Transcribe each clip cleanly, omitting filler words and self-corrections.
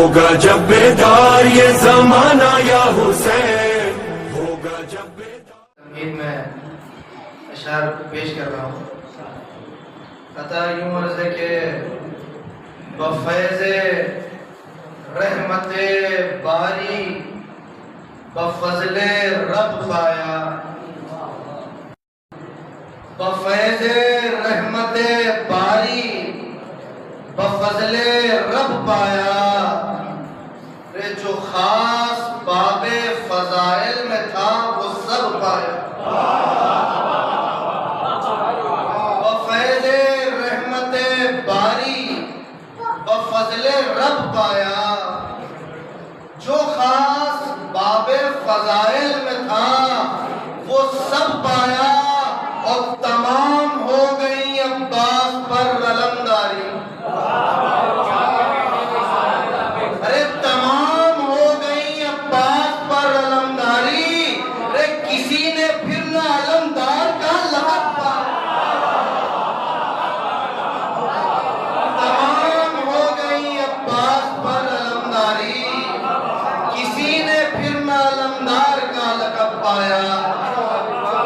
ہوگا جب بیدار یہ زمانہ یا حسین، ہوگا جب بیدار. تمہید میں اشعار پیش کر رہا ہوں. قطع یوں عرض ہے کہ بفیض رحمت باری بفضل رب پایا، بفیض رحمت باری بفضل رب پایا، جو خاص باب فضائل میں تھا وہ سب پایا. بفیض رحمت باری بفضل رب پایا، جو خاص باب فضائل میں تھا وہ سب پایا، اور تمام ہو گئی عباس پر علمداری. ارے تمام ہو گئی عباس پر علمداری، ارے کسی نے پھر نہ علمدار کا لقب پایا. تمام ہو گئی عباس پر علمداری، کسی نے پھر نہ علمدار کا لقب پایا،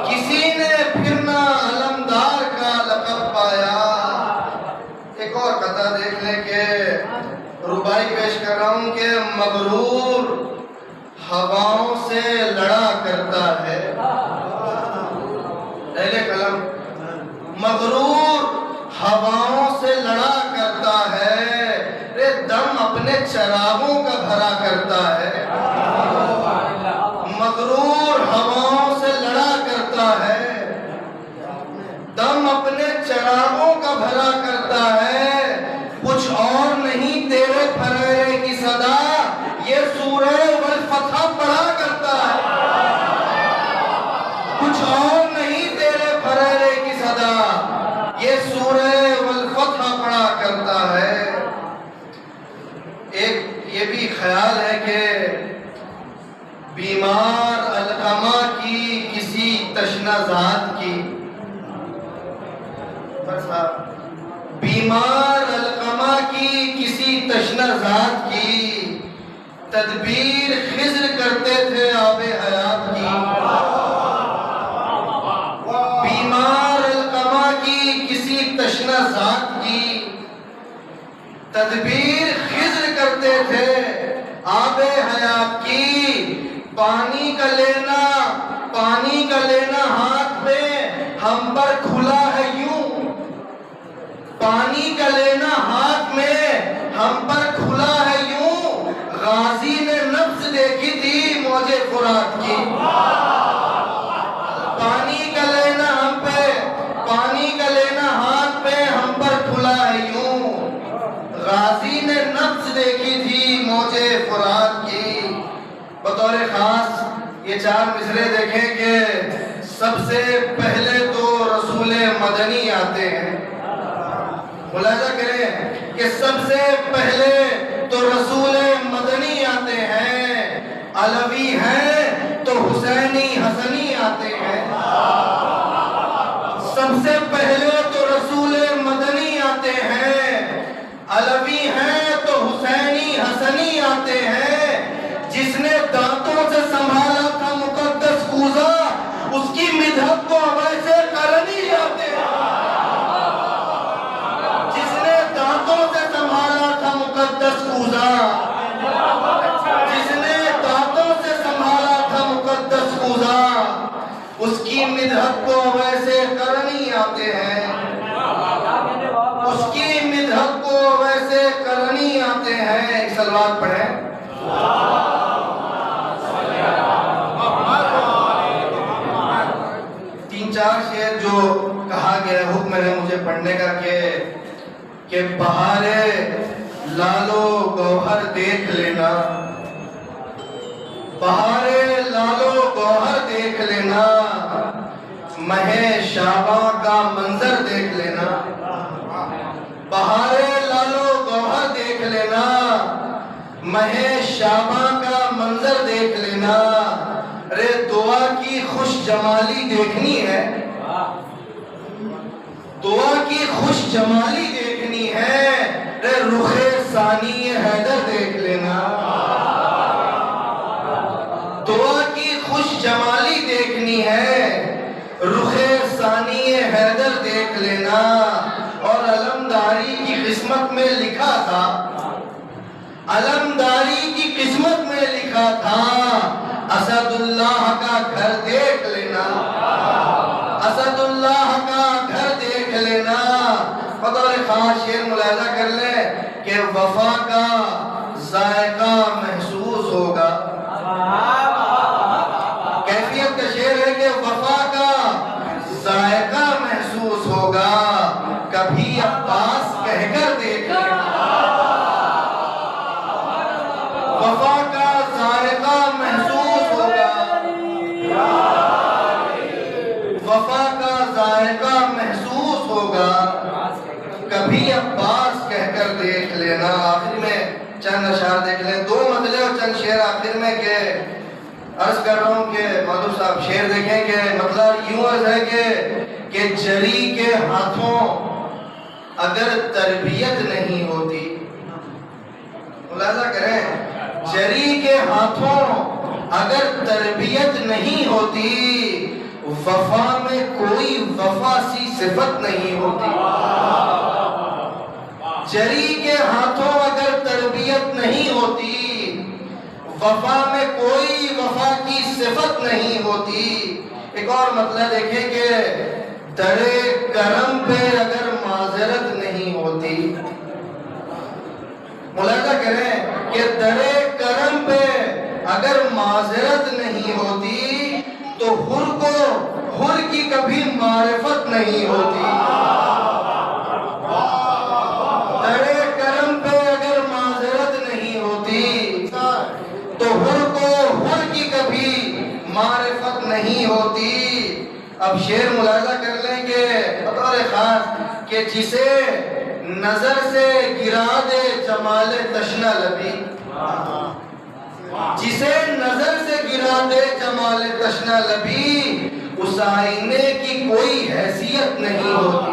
کسی نے پھر نہ علمدار کا لقب پایا. ایک اور قطعہ دیکھ لیں کہ ربائی پیش کر رہا ہوں کہ مغرور ہواؤں سے لڑا کرتا ہے. اہل قلم. مغرور ہواؤں سے لڑا کرتا ہے، رے دم اپنے چراغوں کا بھرا کرتا ہے. مغرور ہواؤں سے لڑا کرتا ہے، دم اپنے چراغوں کا بھرا کرتا ہے. کچھ اور نہیں تیرے پھریرے کی صدا، یہ سورہ والفتح پڑھا کرتا ہے. کچھ اور نہیں تیرے پھریرے کی صدا، یہ سورہ والفتح پڑھا کرتا ہے. ایک یہ بھی خیال ہے کہ بیمار علقمہ کی کسی تشنہ ذات کی، بیمار علقمہ کی کسی تشنہ ذات کی، تدبیر خضر کرتے تھے آب حیات کی. بیمار علقمہ کی کسی تشنہ ذات کی، تدبیر خضر کرتے تھے آب حیات کی. پانی کا لینا ہاتھ میں ہم پر کھلا ہے یوں، پانی کا لینا ہاتھ میں ہم پر کھلا ہے یوں. غازی نے نبض دیکھی تھی موجے فرات کی. پانی کا لینا ہاتھ پہ ہم پر کھلا ہے یوں. غازی نے نبض دیکھی تھی موجے فرات کی. بطور خاص یہ چار مصرے دیکھیں کہ سب سے پہلے تو رسول مدنی آتے ہیں. ملاحظہ کریں کہ سب سے پہلے تو رسول مدنی آتے ہیں، علوی ہیں تو حسینی حسنی آتے ہیں. سب سے پہلے تو رسول مدنی آتے ہیں، علوی ہیں تو حسینی حسنی آتے ہیں. جس نے دانتوں سے سنبھالا تھا مقدس کوزہ، اس کی مدحت کو ویسے کرنی آتے ہیں. جس نے دانتوں سے سنبھالا تھا مقدس کوزہ، جس نے دانتوں سے سنبھالا تھا مقدس کوزہ، اس کی مدحت کو ویسے کرنی آتے ہیں. اس کی مدحت کو ویسے کرنی آتے ہیں. ایک صلوات پڑھیں. تین چار شعر جو کہا گیا حکم ہے مجھے پڑھنے کا کہ بہار لالو گوہر دیکھ لینا، بہار لالو گوہر دیکھ لینا، مہ شاباں کا منظر دیکھ لینا. بہار لالو گوہر دیکھ لینا، مہ شاباں کا منظر دیکھ لینا. رے دعا کی خوش جمالی دیکھنی ہے، دعا کی خوش جمالی دیکھنی ہے. رے رخ ثانی حیدر دیکھ لینا. جمالی دیکھنی ہے رخ ثانی حیدر دیکھ لینا. اور علمداری کی قسمت میں لکھا تھا, علمداری کی قسمت میں لکھا تھا, اسد اللہ کا گھر دیکھ لینا, اسد اللہ کا گھر دیکھ لینا. بطور خاص شعر ملاحظہ کر لیں کہ وفا کا ذائقہ محسوس ہوگا. کیفیت کا شعر ہے کہ وفا کا ذائقہ محسوس ہوگا, کبھی عباس کہہ کر دیکھ لینا. وفا کا ذائقہ محسوس ہوگا, وفا کا ذائقہ محسوس ہوگا, کبھی عباس کہہ کر دیکھ لینا. آخر میں چند اشعار دیکھ لیں, دو مطلع اور چند شعر آخر میں. کہ عرض کر رہا ہوں کہ مہدو صاحب شعر دیکھیں کہ مطلب یوں عرض ہے کہ جری کے ہاتھوں اگر تربیت نہیں ہوتی, ملاحظہ کریں, جری کے ہاتھوں اگر تربیت نہیں ہوتی, وفا میں کوئی وفا سی صفت نہیں ہوتی. جری کے ہاتھوں اگر تربیت نہیں ہوتی, وفا میں کوئی وفا کی صفت نہیں ہوتی. ایک اور مطلب دیکھیں کہ درِ کرم پہ اگر معذرت نہیں ہوتی, ملاحظہ کریں کہ درِ کرم پہ اگر معذرت نہیں ہوتی تو حر کو حر کی کبھی معرفت نہیں ہوتی. درِ کرم پہ اگر معذرت نہیں ہوتی تو حر کو حر کی کبھی معرفت نہیں ہوتی. اب شعر ملاحظہ کر لیں کہ بطور خاص کہ جسے نظر سے گرا دے جمال تشنہ لبی, جسے نظر سے گرا دے جمال تشنہ لبی, اس آئینے کی کوئی حیثیت نہیں ہوتی.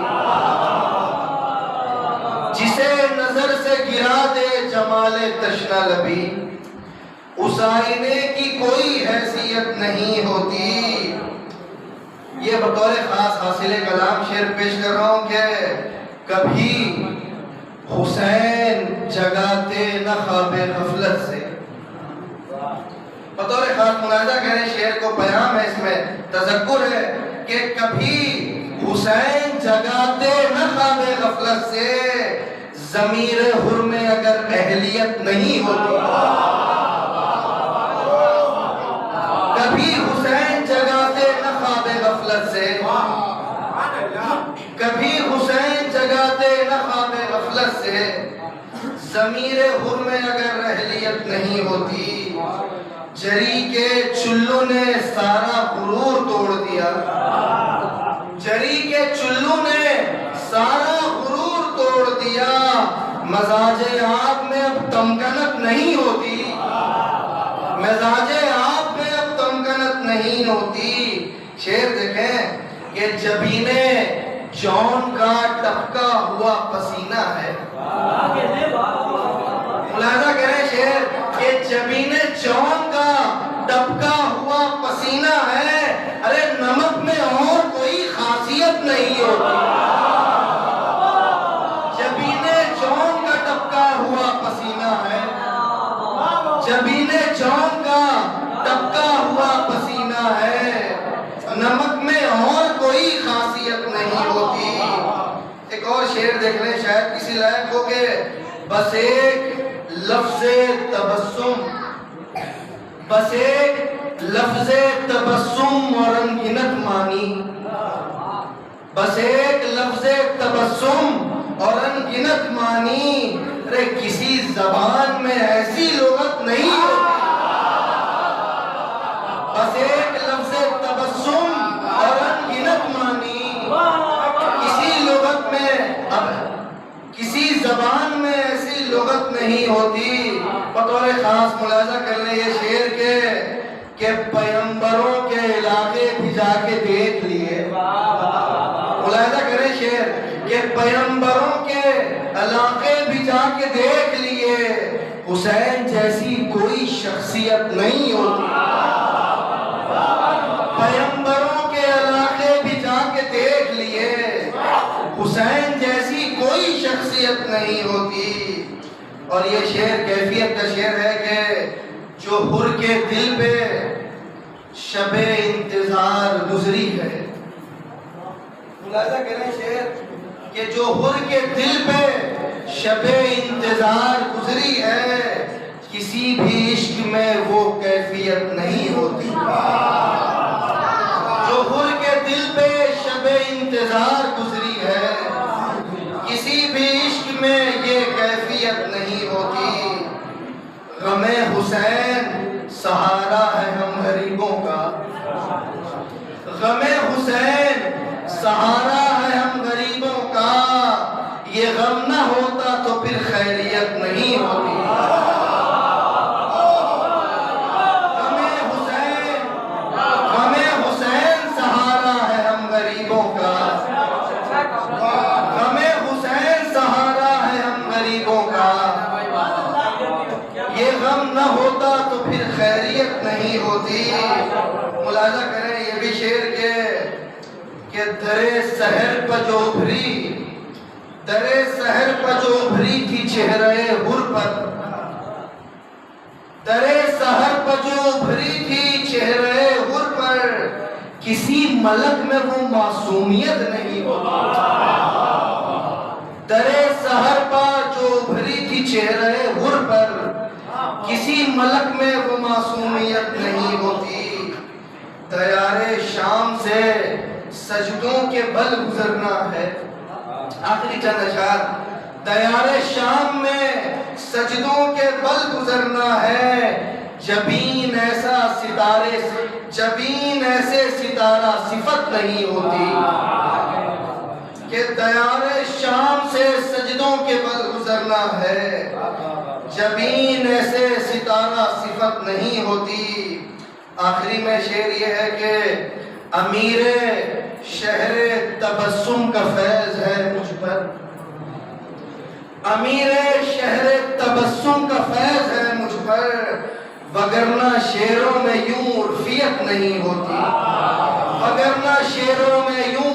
جسے نظر سے گرا دے جمال تشنہ لبی, اس آئینے کی کوئی حیثیت نہیں ہوتی. یہ بطور خاص حاصل کلام شعر پیش کر رہا ہوں کہ کبھی حسین جگاتے نہ خواب غفلت سے. بطور خاص ملاحظہ کریں, شعر کو پیام ہے, اس میں تذکر ہے کہ کبھی حسین جگاتے نہ خواب غفلت سے, ضمیر حر میں اگر اہلیت نہیں ہوتی. کبھی حسین جگاتے نہ خواب غفلت سے, کبھی حسین جگاتے نہ خواب غفلت سے, ضمیر حر میں اگر اہلیت نہیں ہوتی. جری کے چلو نے سارا غرور توڑ دیا, جری کے چلو نے سارا غرور توڑ دیا, مزاج آگ میں اب تمکنت نہیں ہوتی, مزاج آگ میں اب تمکنت نہیں ہوتی. شعر دیکھیں کہ جبینے جون کا ٹپکا ہوا پسینہ ہے. ملاحظہ کریں شعر کہ جبینے جون کا ٹپکا ہوا پسینہ ہے, ارے نمک میں اور کوئی خاصیت نہیں ہوتی. جبینے جون کا ٹپکا ہوا پسینہ ہے, جبینے جون کا ٹپکا ہوا پسینہ ہے, نمک میں اور کوئی خاصیت نہیں ہوتی. ایک اور شعر دیکھ لیں, شاید کسی لائق ہو کہ بس ایک لفظ تبسم, بس ایک لفظ تبسم اور انگنت مانی, بس ایک لفظ تبسم اور انگنت مانی, ارے کسی زبان میں ایسی لغت نہیں ہوتی. بس ایک لفظ تبسم اور انگنت مانی, کسی لغت میں اب کسی زبان میں ایسی لغت نہیں ہوتی. بطور خاص ملاحظہ کر لیں یہ شعر کہ پیغمبروں کے علاقے بھی جا کے دیکھ لیے. ملاحظہ کریں شعر کہ پیغمبروں کے علاقے بھی جا کے دیکھ لیے, حسین جیسی کوئی شخصیت نہیں ہوتی. پیغمبروں کے علاقے بھی جا کے دیکھ لیے، حسین جیسی کوئی شخصیت نہیں ہوتی۔ اور یہ شعر کیفیت کا شعر ہے کہ جو حر کے دل پہ شب انتظار گزری ہے، ملاحظہ کریں شعر کہ جو حر کے دل پہ شب انتظار گزری ہے، کسی بھی عشق میں وہ کیفیت نہیں ہوتی۔ جو حر کے دل پہ شب انتظار گزری ہے، کسی بھی عشق میں یہ کیفیت نہیں ہوتی۔ غم حسین سہارا ہے ہم غریبوں کا، غم حسین سہارا ہے ہم غریبوں کا، یہ غم نہ ہوتا تو پھر خیریت نہیں ہوتی۔ غم حسین سہارا ہے ہم غریبوں کا، غم حسین سہارا ہے ہم غریبوں کا، یہ غم نہ ہوتا تو پھر خیریت نہیں ہوتی۔ ملاحظہ کریں یہ بھی شعر کہ درے سحر پہ جو ابھری، درے سحر پہ جو ابھری تھی چہرہ حر پر، درے سحر پہ جو ابھری تھی چہرہ حر پر، کسی ملک میں وہ معصومیت نہیں ہوتی۔ درے سحر پہ جو ابھری تھی چہرہ حر پر، کسی ملک میں وہ معصومیت نہیں ہوتی۔ دیار شام سے سجدوں کے بل گزرنا ہے، آخری چند اشعار۔ دیار شام میں سجدوں کے بل گزرنا ہے، جبین ایسا ستارے، جبین ایسے ستارہ صفت نہیں ہوتی۔ کہ دیار شام سے سجدوں کے بل گزرنا ہے، جبین ایسے ستارہ صفت نہیں ہوتی۔ آخری میں شعر یہ ہے کہ امیر شہر تبسم کا فیض ہے مجھ پر، امیر شہر تبسم کا فیض ہے مجھ پر، وگرنہ شعروں میں یوں عرفیت نہیں ہوتی، وگرنہ شعروں میں یوں